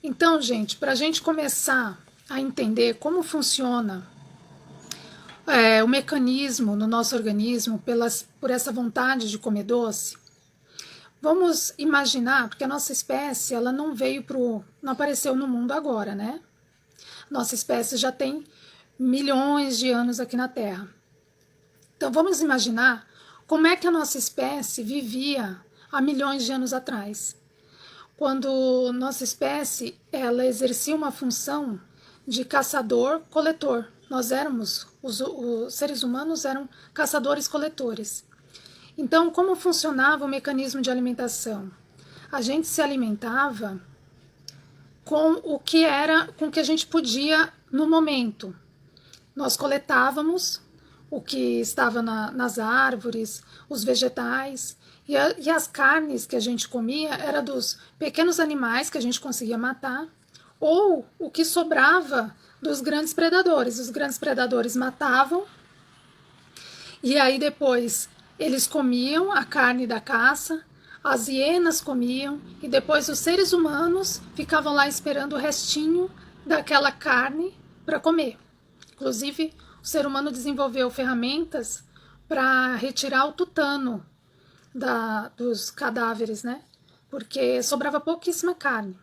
Então, gente, para a gente começar a entender como funciona o mecanismo no nosso organismo por essa vontade de comer doce, vamos imaginar, porque a nossa espécie ela não não apareceu no mundo agora, né? Nossa espécie já tem milhões de anos aqui na Terra. Então vamos imaginar como é que a nossa espécie vivia há milhões de anos atrás, quando nossa espécie ela exercia uma função de caçador-coletor. Nós éramos, os seres humanos eram caçadores-coletores. Então, como funcionava o mecanismo de alimentação? A gente se alimentava com o que a gente podia no momento. Nós coletávamos o que estava nas árvores, os vegetais, e as carnes que a gente comia era dos pequenos animais que a gente conseguia matar, ou o que sobrava dos grandes predadores. Os grandes predadores matavam, e aí depois eles comiam a carne da caça, as hienas comiam, e depois os seres humanos ficavam lá esperando o restinho daquela carne para comer. Inclusive, o ser humano desenvolveu ferramentas para retirar o tutano dos cadáveres, né? Porque sobrava pouquíssima carne.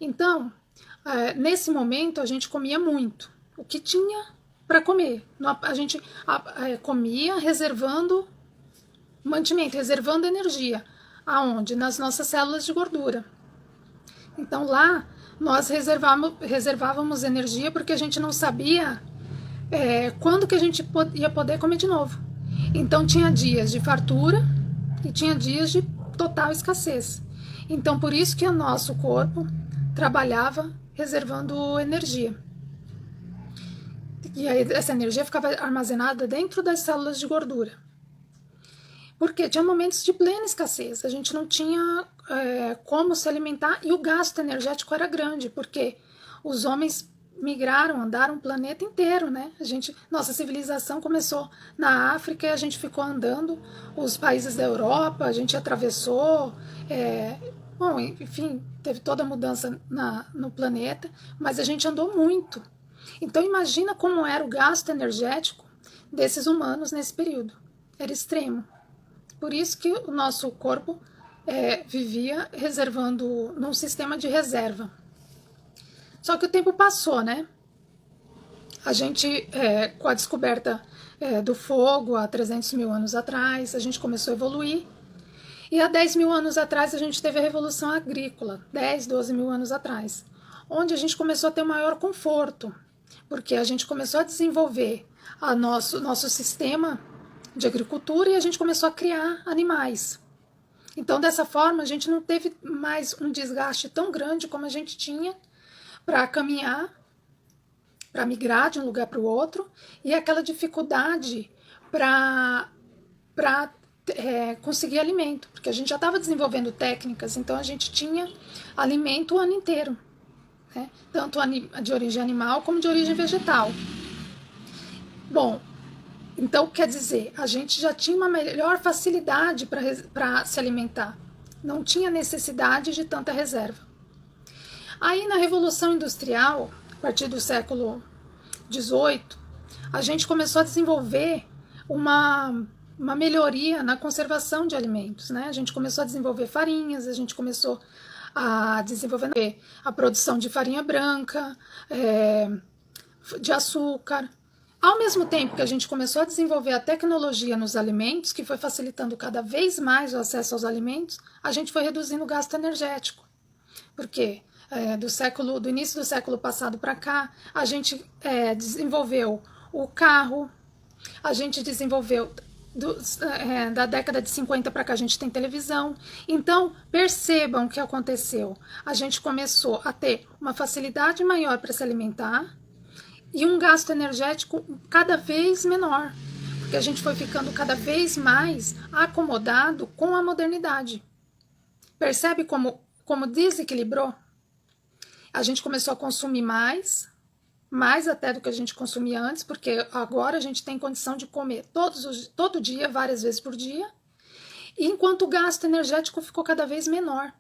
Então, nesse momento, a gente comia muito. O que tinha para comer. A gente comia reservando mantimento, reservando energia. Aonde? Nas nossas células de gordura. Então, lá, nós reservávamos energia porque a gente não sabia quando que a gente ia poder comer de novo. Então tinha dias de fartura e tinha dias de total escassez. Então por isso que o nosso corpo trabalhava reservando energia. E aí essa energia ficava armazenada dentro das células de gordura. Porque tinha momentos de plena escassez, a gente não tinha como se alimentar e o gasto energético era grande, porque os homens migraram, andaram o planeta inteiro, né? Nossa civilização começou na África e a gente ficou andando os países da Europa, a gente atravessou, bom, enfim, teve toda a mudança no planeta, mas a gente andou muito. Então imagina como era o gasto energético desses humanos nesse período. Era extremo. Por isso que o nosso corpo vivia reservando num sistema de reserva. Só que o tempo passou, né? A gente, com a descoberta do fogo há 300 mil anos atrás, a gente começou a evoluir. E há 10 mil anos atrás a gente teve a Revolução Agrícola, 10, 12 mil anos atrás, onde a gente começou a ter um maior conforto, porque a gente começou a desenvolver nosso sistema de agricultura e a gente começou a criar animais. Então, dessa forma, a gente não teve mais um desgaste tão grande como a gente tinha para caminhar, para migrar de um lugar para o outro, e aquela dificuldade para conseguir alimento, porque a gente já estava desenvolvendo técnicas, então a gente tinha alimento o ano inteiro, né? Tanto de origem animal como de origem vegetal. Bom, então quer dizer, a gente já tinha uma melhor facilidade para se alimentar, não tinha necessidade de tanta reserva. Aí na Revolução Industrial, a partir do século XVIII, a gente começou a desenvolver uma melhoria na conservação de alimentos, né? A gente começou a desenvolver farinhas, a gente começou a desenvolver a produção de farinha branca, de açúcar. Ao mesmo tempo que a gente começou a desenvolver a tecnologia nos alimentos, que foi facilitando cada vez mais o acesso aos alimentos, a gente foi reduzindo o gasto energético. Por quê? Do início do século passado para cá, a gente desenvolveu o carro, a gente desenvolveu da década de 50 para cá a gente tem televisão. Então percebam o que aconteceu, a gente começou a ter uma facilidade maior para se alimentar e um gasto energético cada vez menor, porque a gente foi ficando cada vez mais acomodado com a modernidade. Percebe como desequilibrou? A gente começou a consumir mais até do que a gente consumia antes, porque agora a gente tem condição de comer todo dia, várias vezes por dia, enquanto o gasto energético ficou cada vez menor.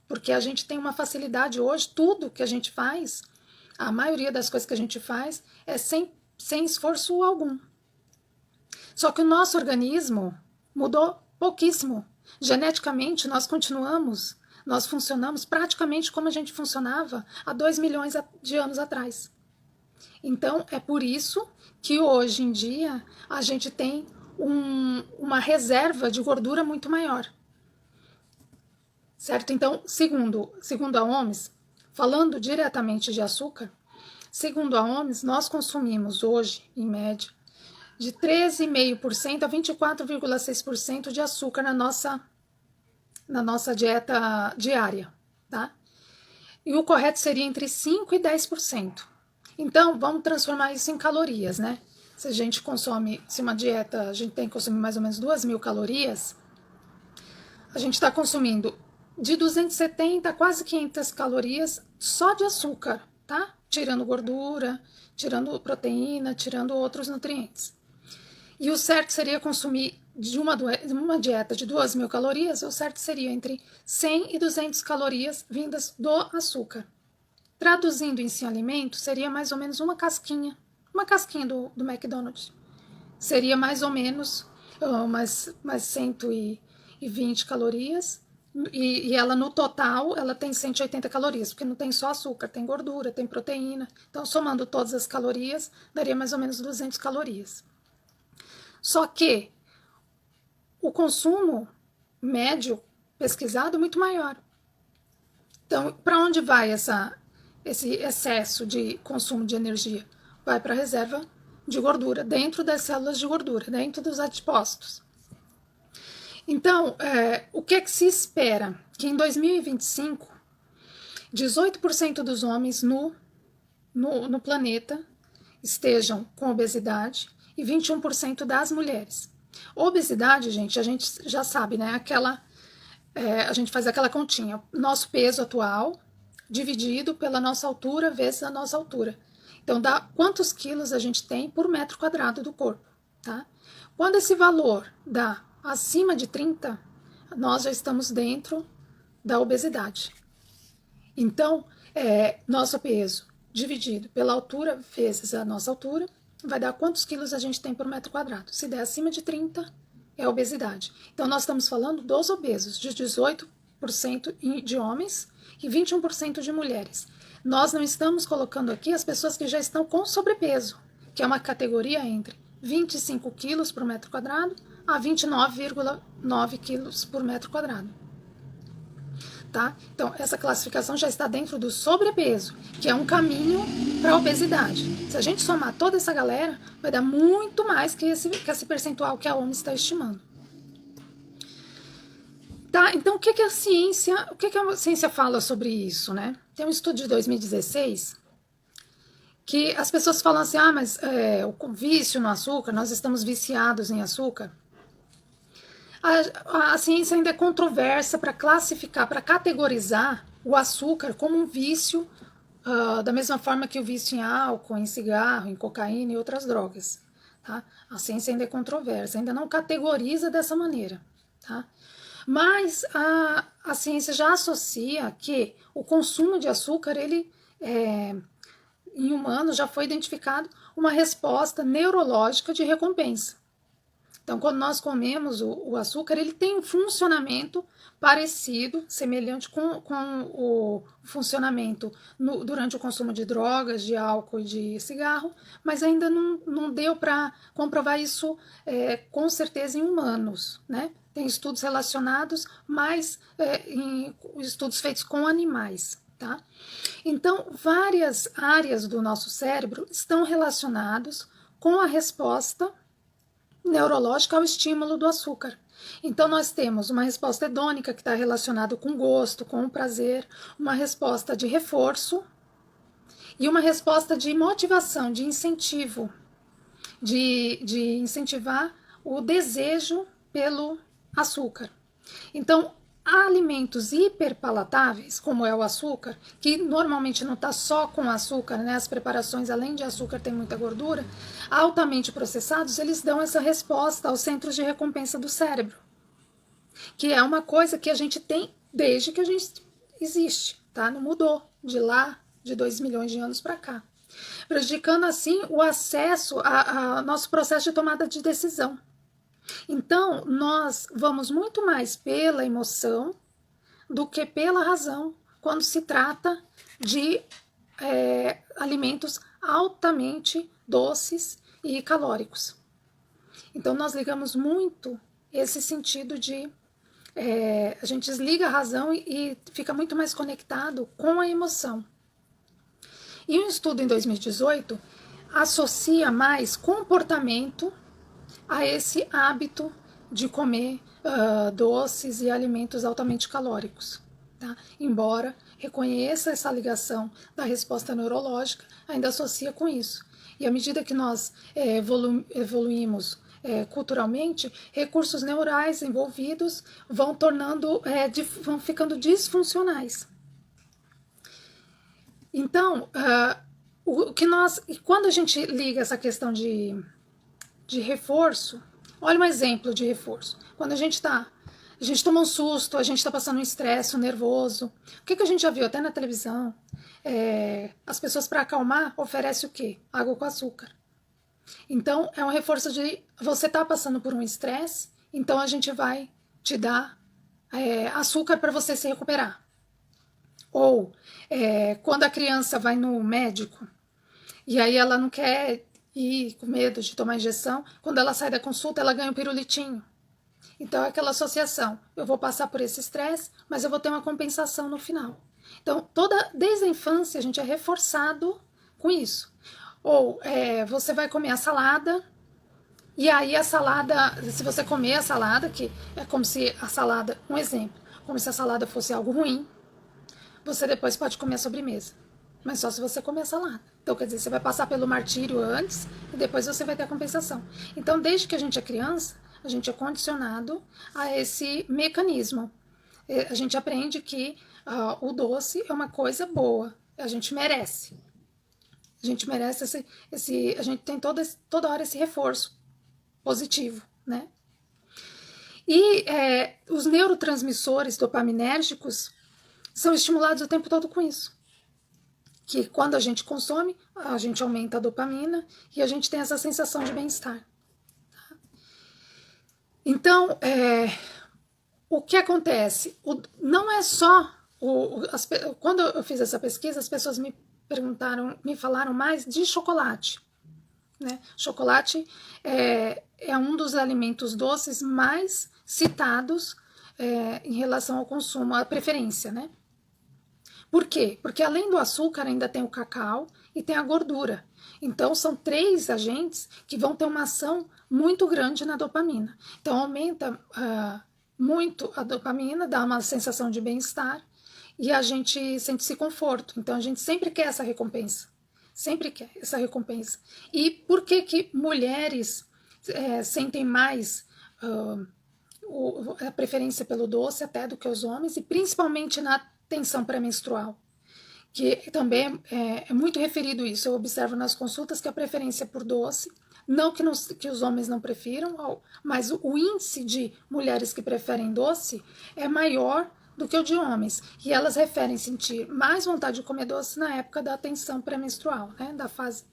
porque a gente tem uma facilidade hoje, tudo que a gente faz, a maioria das coisas que a gente faz é sem esforço algum. Só que o nosso organismo mudou pouquíssimo. Geneticamente, nós funcionamos praticamente como a gente funcionava há 2 milhões de anos atrás. Então, é por isso que hoje em dia a gente tem uma reserva de gordura muito maior. Certo? Então, segundo a OMS, falando diretamente de açúcar, segundo a OMS, nós consumimos hoje, em média, de 13,5% a 24,6% de açúcar na nossa dieta diária, tá? E o correto seria entre 5% e 10%. Então, vamos transformar isso em calorias, né? Se a gente consome, se uma dieta, a gente tem que consumir mais ou menos 2.000 calorias, a gente está consumindo de 270 a quase 500 calorias só de açúcar, tá? Tirando gordura, tirando proteína, tirando outros nutrientes. E o certo seria consumir de uma dieta de 2.000 calorias, o certo seria entre 100 e 200 calorias vindas do açúcar. Traduzindo em si alimento, seria mais ou menos uma casquinha do McDonald's. Seria mais ou menos umas 120 calorias, e ela no total, ela tem 180 calorias, porque não tem só açúcar, tem gordura, tem proteína. Então, somando todas as calorias, daria mais ou menos 200 calorias. Só que o consumo médio pesquisado é muito maior. Então, para onde vai esse excesso de consumo de energia? Vai para a reserva de gordura, dentro das células de gordura, dentro dos adipócitos. Então, o que se espera? Que em 2025, 18% dos homens no planeta estejam com obesidade e 21% das mulheres. Obesidade, gente, a gente já sabe, né? A gente faz aquela continha. Nosso peso atual dividido pela nossa altura vezes a nossa altura. Então, dá quantos quilos a gente tem por metro quadrado do corpo, tá? Quando esse valor dá acima de 30, nós já estamos dentro da obesidade. Então, nosso peso dividido pela altura vezes a nossa altura vai dar quantos quilos a gente tem por metro quadrado. Se der acima de 30, é obesidade. Então, nós estamos falando dos obesos, de 18% de homens e 21% de mulheres. Nós não estamos colocando aqui as pessoas que já estão com sobrepeso, que é uma categoria entre 25 quilos por metro quadrado a 29,9 quilos por metro quadrado. Tá? Então, essa classificação já está dentro do sobrepeso, que é um caminho para a obesidade. Se a gente somar toda essa galera, vai dar muito mais que esse percentual que a OMS está estimando. Tá? Então, o que a ciência fala sobre isso, né? Tem um estudo de 2016 que as pessoas falam assim, mas o vício no açúcar, nós estamos viciados em açúcar. A ciência ainda é controversa para classificar, para categorizar o açúcar como um vício, da mesma forma que o vício em álcool, em cigarro, em cocaína e outras drogas. Tá? A ciência ainda é controversa, ainda não categoriza dessa maneira. Tá? Mas a ciência já associa que o consumo de açúcar, em humanos, já foi identificado uma resposta neurológica de recompensa. Então, quando nós comemos o açúcar, ele tem um funcionamento parecido, semelhante com o funcionamento durante o consumo de drogas, de álcool e de cigarro, mas ainda não deu para comprovar isso com certeza em humanos, né? Tem estudos relacionados, mas em estudos feitos com animais. Tá? Então, várias áreas do nosso cérebro estão relacionadas com a resposta neurológica ao estímulo do açúcar. Então, nós temos uma resposta hedônica que está relacionada com gosto, com o prazer, uma resposta de reforço e uma resposta de motivação, de incentivo, de incentivar o desejo pelo açúcar. Então, há alimentos hiperpalatáveis, como é o açúcar, que normalmente não está só com açúcar, né? As preparações, além de açúcar, tem muita gordura, altamente processados, eles dão essa resposta aos centros de recompensa do cérebro, que é uma coisa que a gente tem desde que a gente existe, tá? Não mudou de lá, de 2 milhões de anos para cá, prejudicando assim o acesso a nosso processo de tomada de decisão. Então, nós vamos muito mais pela emoção do que pela razão quando se trata de alimentos altamente doces e calóricos. Então, nós ligamos muito esse sentido de a gente desliga a razão e fica muito mais conectado com a emoção. E um estudo em 2018 associa mais comportamento a esse hábito de comer doces e alimentos altamente calóricos. Tá? Embora reconheça essa ligação da resposta neurológica, ainda associa com isso. E à medida que nós evoluímos culturalmente, recursos neurais envolvidos vão vão ficando disfuncionais. Então, quando a gente liga essa questão de reforço, olha um exemplo de reforço. Quando a gente toma um susto, a gente está passando um estresse, um nervoso. O que a gente já viu até na televisão? As pessoas, para acalmar, oferecem o quê? Água com açúcar. Então, é um reforço de você está passando por um estresse, então a gente vai te dar açúcar para você se recuperar. Ou quando a criança vai no médico e aí ela não quer ir com medo de tomar injeção, quando ela sai da consulta ela ganha um pirulitinho. Então é aquela associação, eu vou passar por esse estresse, mas eu vou ter uma compensação no final. Então desde a infância a gente é reforçado com isso. Ou você vai comer a salada, e aí a salada, se você comer a salada, que é como se a salada, um exemplo, como se a salada fosse algo ruim, você depois pode comer a sobremesa. Mas só se você comer a salada. Então, quer dizer, você vai passar pelo martírio antes e depois você vai ter a compensação. Então, desde que a gente é criança, a gente é condicionado a esse mecanismo. A gente aprende que o doce é uma coisa boa. A gente merece. A gente merece a gente tem toda hora esse reforço positivo, né? E os neurotransmissores dopaminérgicos são estimulados o tempo todo com isso. Que quando a gente consome, a gente aumenta a dopamina e a gente tem essa sensação de bem-estar. Então, o que acontece? Não é só... quando eu fiz essa pesquisa, as pessoas me falaram mais de chocolate. Né? Chocolate é um dos alimentos doces mais citados em relação ao consumo, a preferência, né? Por quê? Porque além do açúcar ainda tem o cacau e tem a gordura. Então são 3 agentes que vão ter uma ação muito grande na dopamina. Então aumenta muito a dopamina, dá uma sensação de bem-estar e a gente sente esse conforto. Então a gente sempre quer essa recompensa. Sempre quer essa recompensa. E por que mulheres sentem mais a preferência pelo doce até do que os homens, e principalmente na tensão pré-menstrual, que também é muito referido isso. Eu observo nas consultas que a preferência por doce, não que os homens não prefiram, mas o índice de mulheres que preferem doce é maior do que o de homens, e elas referem sentir mais vontade de comer doce na época da tensão pré-menstrual, né, da fase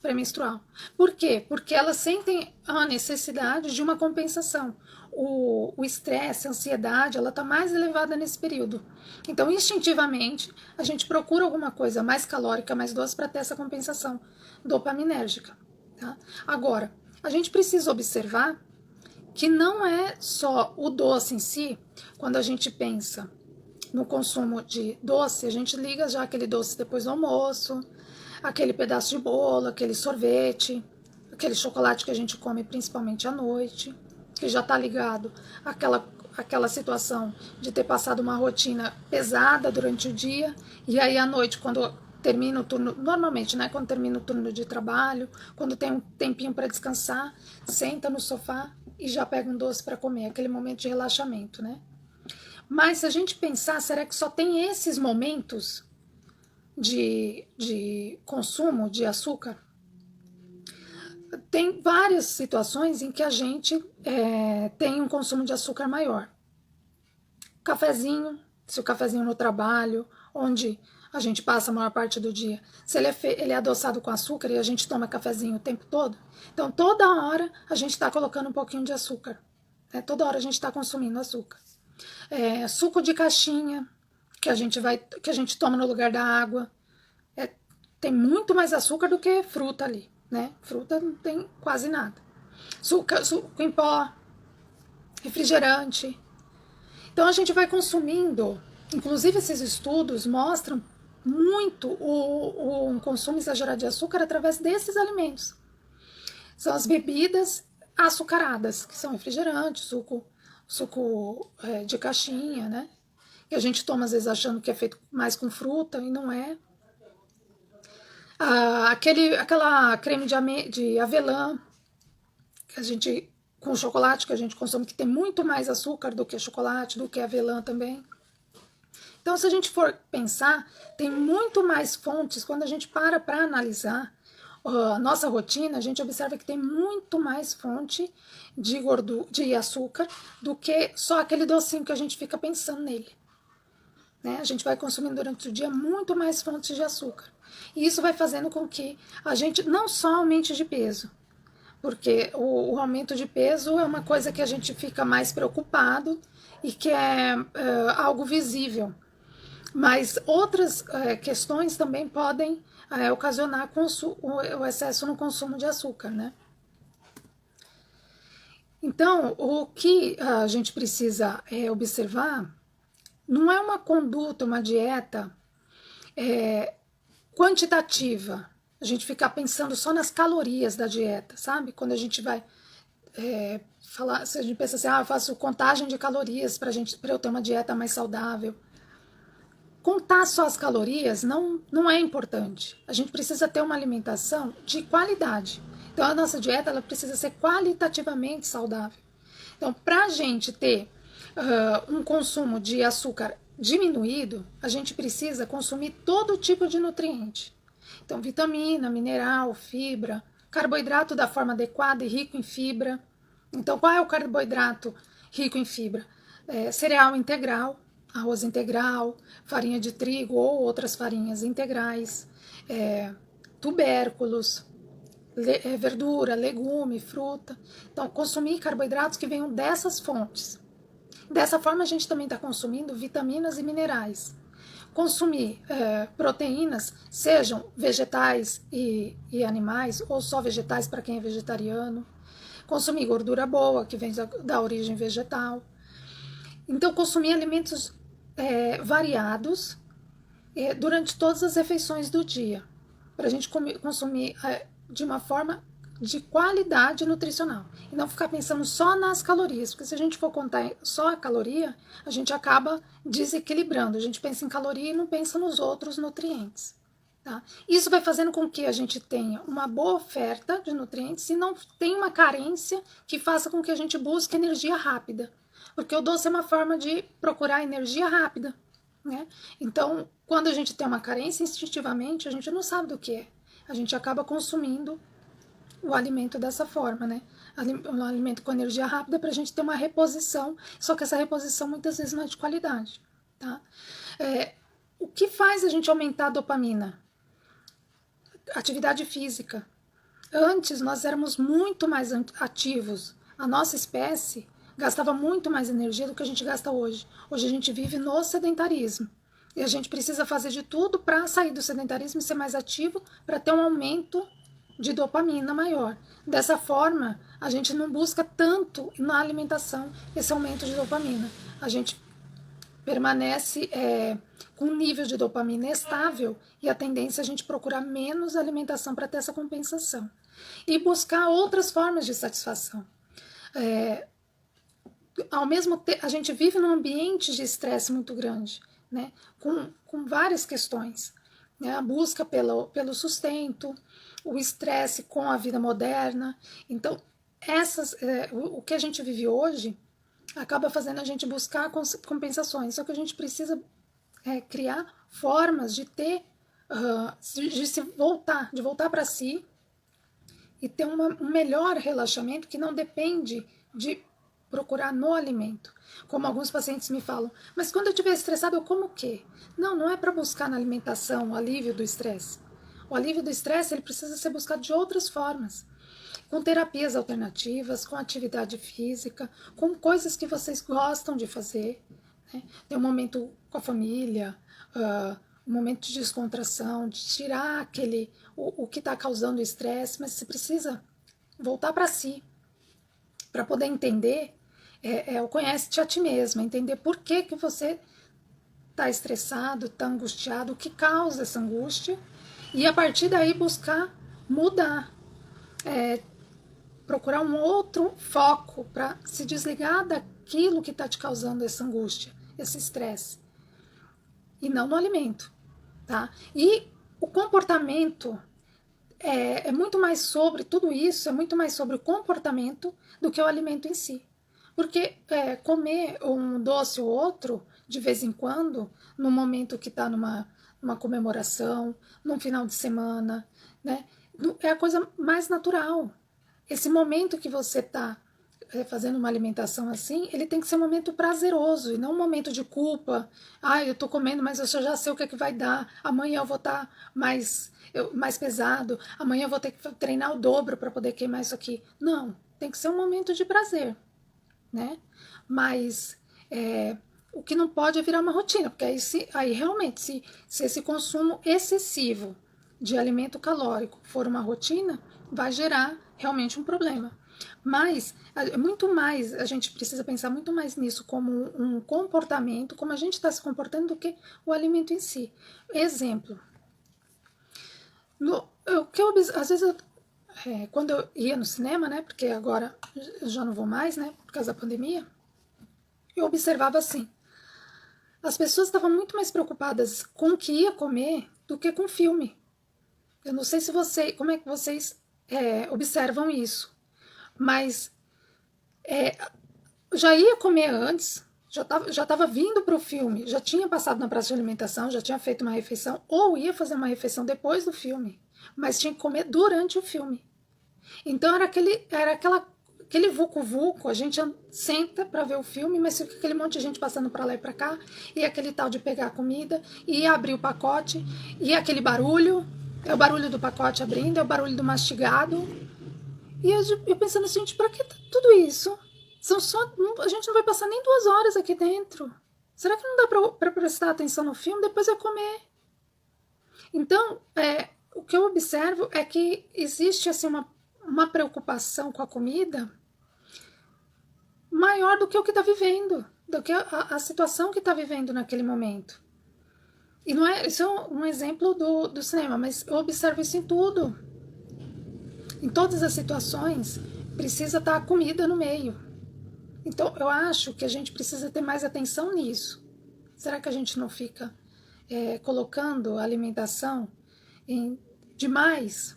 pré-menstrual. Por quê? Porque elas sentem a necessidade de uma compensação. O estresse, a ansiedade, ela está mais elevada nesse período. Então, instintivamente, a gente procura alguma coisa mais calórica, mais doce, para ter essa compensação dopaminérgica. Tá? Agora, a gente precisa observar que não é só o doce em si. Quando a gente pensa no consumo de doce, a gente liga já aquele doce depois do almoço, aquele pedaço de bolo, aquele sorvete, aquele chocolate que a gente come principalmente à noite, que já está ligado àquela situação de ter passado uma rotina pesada durante o dia, e aí à noite, quando termina o turno, normalmente, né, quando termina o turno de trabalho, quando tem um tempinho para descansar, senta no sofá e já pega um doce para comer, aquele momento de relaxamento, né? Mas se a gente pensar, será que só tem esses momentos de consumo de açúcar? Tem várias situações em que a gente tem um consumo de açúcar maior. Cafezinho, se o cafezinho no trabalho, onde a gente passa a maior parte do dia, se ele é adoçado com açúcar e a gente toma cafezinho o tempo todo, então toda hora a gente está colocando um pouquinho de açúcar, né? Toda hora a gente está consumindo açúcar. Suco de caixinha, que a gente toma no lugar da água, tem muito mais açúcar do que fruta ali, né? Fruta não tem quase nada. Suco em pó, refrigerante. Então a gente vai consumindo, inclusive esses estudos mostram muito o consumo exagerado de açúcar através desses alimentos. São as bebidas açucaradas, que são refrigerantes, suco de caixinha, né? Que a gente toma às vezes achando que é feito mais com fruta e não é. Aquela creme de avelã que a gente, com chocolate que a gente consome, que tem muito mais açúcar do que chocolate, do que avelã também. Então, se a gente for pensar, tem muito mais fontes. Quando a gente para analisar a nossa rotina, a gente observa que tem muito mais fonte de açúcar do que só aquele docinho que a gente fica pensando nele. Né? A gente vai consumindo durante o dia muito mais fontes de açúcar. E isso vai fazendo com que a gente não só aumente de peso, porque o aumento de peso é uma coisa que a gente fica mais preocupado e que é algo visível. Mas outras questões também podem ocasionar o excesso no consumo de açúcar, né? Então, o que a gente precisa observar não é uma conduta, uma dieta quantitativa. A gente ficar pensando só nas calorias da dieta, sabe? Quando a gente vai falar, se a gente pensa assim, eu faço contagem de calorias para eu ter uma dieta mais saudável. Contar só as calorias não é importante. A gente precisa ter uma alimentação de qualidade. Então, a nossa dieta ela precisa ser qualitativamente saudável. Então, para a gente ter um consumo de açúcar diminuído, a gente precisa consumir todo tipo de nutriente. Então, vitamina, mineral, fibra, carboidrato da forma adequada e rico em fibra. Então, qual é o carboidrato rico em fibra? Cereal integral, arroz integral, farinha de trigo ou outras farinhas integrais, tubérculos, verdura, legume, fruta. Então, consumir carboidratos que venham dessas fontes. Dessa forma, a gente também está consumindo vitaminas e minerais. Consumir proteínas, sejam vegetais e animais, ou só vegetais para quem é vegetariano. Consumir gordura boa, que vem da origem vegetal. Então, consumir alimentos variados durante todas as refeições do dia, para a gente consumir de uma forma de qualidade nutricional e não ficar pensando só nas calorias, porque se a gente for contar só a caloria, a gente acaba desequilibrando, a gente pensa em caloria e não pensa nos outros nutrientes. Tá? Isso vai fazendo com que a gente tenha uma boa oferta de nutrientes e não tenha uma carência que faça com que a gente busque energia rápida, porque o doce é uma forma de procurar energia rápida. Né? Então, quando a gente tem uma carência, instintivamente, a gente não sabe do que é. A gente acaba consumindo o alimento dessa forma, né? Um alimento com energia rápida para a gente ter uma reposição, só que essa reposição muitas vezes não é de qualidade. Tá? O que faz a gente aumentar a dopamina? Atividade física. Antes nós éramos muito mais ativos. A nossa espécie gastava muito mais energia do que a gente gasta hoje. Hoje a gente vive no sedentarismo. E a gente precisa fazer de tudo para sair do sedentarismo e ser mais ativo para ter um aumento de dopamina maior. Dessa forma, a gente não busca tanto na alimentação esse aumento de dopamina. A gente permanece com um nível de dopamina estável e a tendência é a gente procurar menos alimentação para ter essa compensação. E buscar outras formas de satisfação. Ao mesmo tempo, a gente vive num ambiente de estresse muito grande, né? Com várias questões. Né? A busca pelo sustento, o estresse com a vida moderna. Então, o que a gente vive hoje acaba fazendo a gente buscar compensações. Só que a gente precisa criar formas de ter, de voltar para si e ter um melhor relaxamento que não depende de procurar no alimento. Como alguns pacientes me falam, mas quando eu estiver estressado, eu como o quê? Não, não é para buscar na alimentação o alívio do estresse. O alívio do estresse ele precisa ser buscado de outras formas. Com terapias alternativas, com atividade física, com coisas que vocês gostam de fazer. Né? Tem um momento com a família, um momento de descontração, de tirar o que está causando estresse, mas você precisa voltar para si, para poder entender, conhece-te a ti mesmo, entender por que você está estressado, está angustiado, o que causa essa angústia, e a partir daí buscar mudar, procurar um outro foco para se desligar daquilo que está te causando essa angústia, esse estresse, e não no alimento, tá? E o comportamento é muito mais sobre tudo isso, é muito mais sobre o comportamento do que o alimento em si. Porque comer um doce ou outro, de vez em quando, no momento que está numa comemoração, num final de semana, né, é a coisa mais natural. Esse momento que você está fazendo uma alimentação assim, ele tem que ser um momento prazeroso e não um momento de culpa. Eu estou comendo, mas eu já sei o que é que vai dar. Amanhã eu vou estar mais pesado. Amanhã eu vou ter que treinar o dobro para poder queimar isso aqui. Não, tem que ser um momento de prazer, né? Mas o que não pode é virar uma rotina, porque aí realmente, se esse consumo excessivo de alimento calórico for uma rotina, vai gerar realmente um problema. Mas muito mais, a gente precisa pensar muito mais nisso como um comportamento, como a gente está se comportando, do que o alimento em si. Exemplo. Às vezes, quando eu ia no cinema, né, porque agora eu já não vou mais, né, por causa da pandemia, eu observava assim, as pessoas estavam muito mais preocupadas com o que ia comer do que com o filme. Eu não sei como é que vocês observam isso, mas já ia comer antes, já estava vindo para o filme, já tinha passado na praça de alimentação, já tinha feito uma refeição, ou ia fazer uma refeição depois do filme, mas tinha que comer durante o filme. Então era aquele vucu-vucu, a gente senta para ver o filme, mas fica aquele monte de gente passando para lá e para cá, e aquele tal de pegar a comida, e abrir o pacote, e aquele barulho, é o barulho do pacote abrindo, é o barulho do mastigado. E eu pensando assim, gente, para que tudo isso? A gente não vai passar nem 2 horas aqui dentro. Será que não dá para prestar atenção no filme? Depois é comer. Então, o que eu observo é que existe assim, uma preocupação com a comida maior do que o que está vivendo, do que a situação que está vivendo naquele momento. E não isso é um exemplo do cinema, mas eu observo isso em tudo. Em todas as situações, precisa estar a comida no meio. Então, eu acho que a gente precisa ter mais atenção nisso. Será que a gente não fica colocando a alimentação demais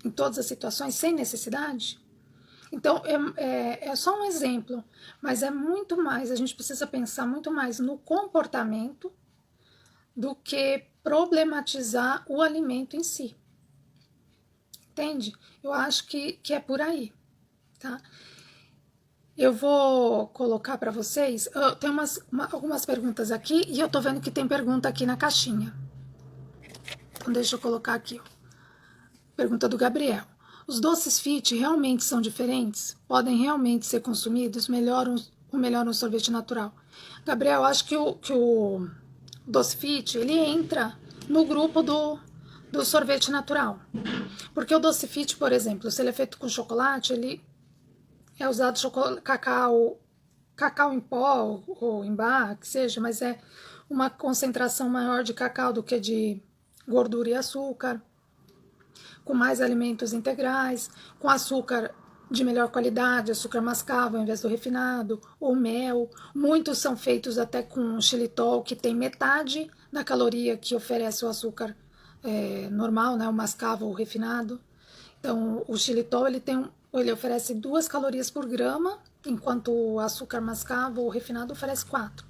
em todas as situações, sem necessidade? Então, é só um exemplo, mas é muito mais, a gente precisa pensar muito mais no comportamento do que problematizar o alimento em si. Entende? Eu acho que é por aí, tá? Eu vou colocar para vocês, eu tenho algumas perguntas aqui e eu tô vendo que tem pergunta aqui na caixinha. Então deixa eu colocar aqui, ó. Pergunta do Gabriel. Os doces fit realmente são diferentes? Podem realmente ser consumidos? Ou melhor um sorvete natural? Gabriel, acho que o doce fit, ele entra no grupo do sorvete natural. Porque o doce fit, por exemplo, se ele é feito com chocolate, ele é usado cacau em pó ou em barra, que seja, mas é uma concentração maior de cacau do que de gordura e açúcar, com mais alimentos integrais, com açúcar de melhor qualidade, açúcar mascavo ao invés do refinado, ou mel. Muitos são feitos até com xilitol, que tem metade da caloria que oferece o açúcar normal, né, o mascavo ou refinado. Então, o xilitol ele oferece 2 calorias por grama, enquanto o açúcar mascavo ou refinado oferece 4.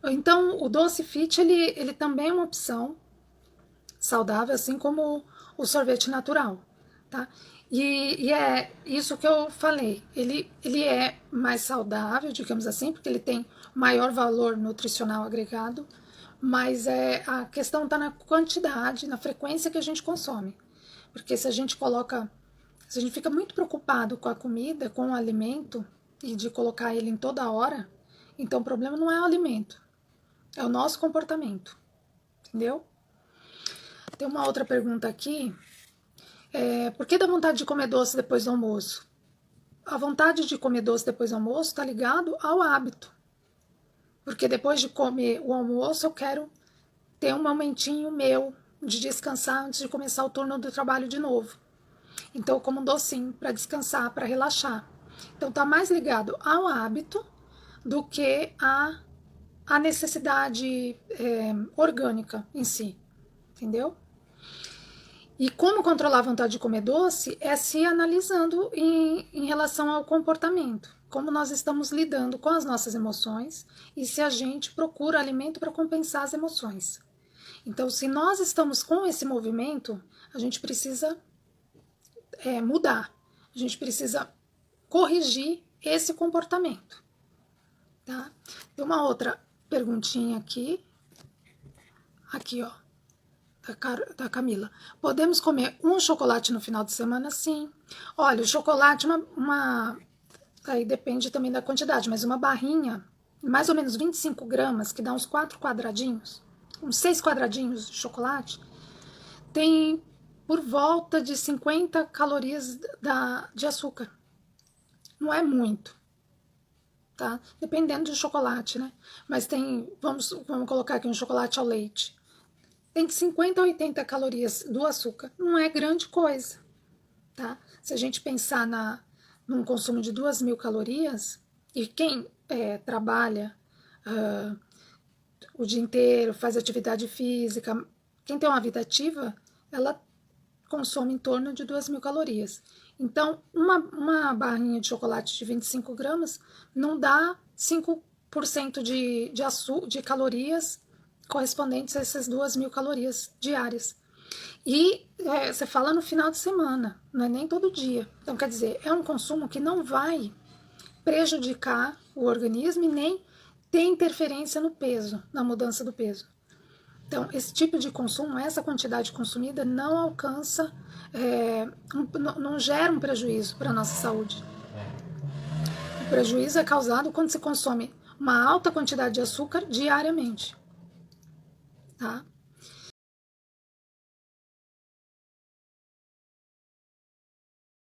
Então, o doce fit ele também é uma opção saudável, assim como o sorvete natural, tá? E é isso que eu falei. Ele é mais saudável, digamos assim, porque ele tem maior valor nutricional agregado, mas a questão está na quantidade, na frequência que a gente consome. Porque se a gente fica muito preocupado com a comida, com o alimento, e de colocar ele em toda hora, então o problema não é o alimento, é o nosso comportamento. Entendeu? Tem uma outra pergunta aqui. Por que dá vontade de comer doce depois do almoço? A vontade de comer doce depois do almoço está ligado ao hábito. Porque depois de comer o almoço, eu quero ter um momentinho meu de descansar antes de começar o turno do trabalho de novo. Então eu como um docinho para descansar, para relaxar. Então está mais ligado ao hábito do que a necessidade orgânica em si. Entendeu? E como controlar a vontade de comer doce é se analisando em relação ao comportamento, como nós estamos lidando com as nossas emoções e se a gente procura alimento para compensar as emoções. Então, se nós estamos com esse movimento, a gente precisa mudar, a gente precisa corrigir esse comportamento. Tá? Tem uma outra perguntinha aqui. Aqui, ó. Da Camila. Podemos comer um chocolate no final de semana? Sim. Olha, o chocolate, aí depende também da quantidade, mas uma barrinha, mais ou menos 25 gramas, que dá uns 4 quadradinhos, uns 6 quadradinhos de chocolate, tem por volta de 50 calorias de açúcar. Não é muito, tá? Dependendo do chocolate, né? Mas vamos colocar aqui um chocolate ao leite. Tem 50 a 80 calorias do açúcar. Não é grande coisa, tá? Se a gente pensar num consumo de 2.000 calorias, e quem trabalha o dia inteiro, faz atividade física, quem tem uma vida ativa, ela consome em torno de 2.000 calorias. Então, uma barrinha de chocolate de 25 gramas não dá 5% de calorias correspondentes a essas 2.000 calorias diárias. E você fala no final de semana, não é nem todo dia. Então, quer dizer, é um consumo que não vai prejudicar o organismo e nem ter interferência no peso, na mudança do peso. Então, esse tipo de consumo, essa quantidade consumida não alcança, não gera um prejuízo para a nossa saúde. O prejuízo é causado quando se consome uma alta quantidade de açúcar diariamente. Tá?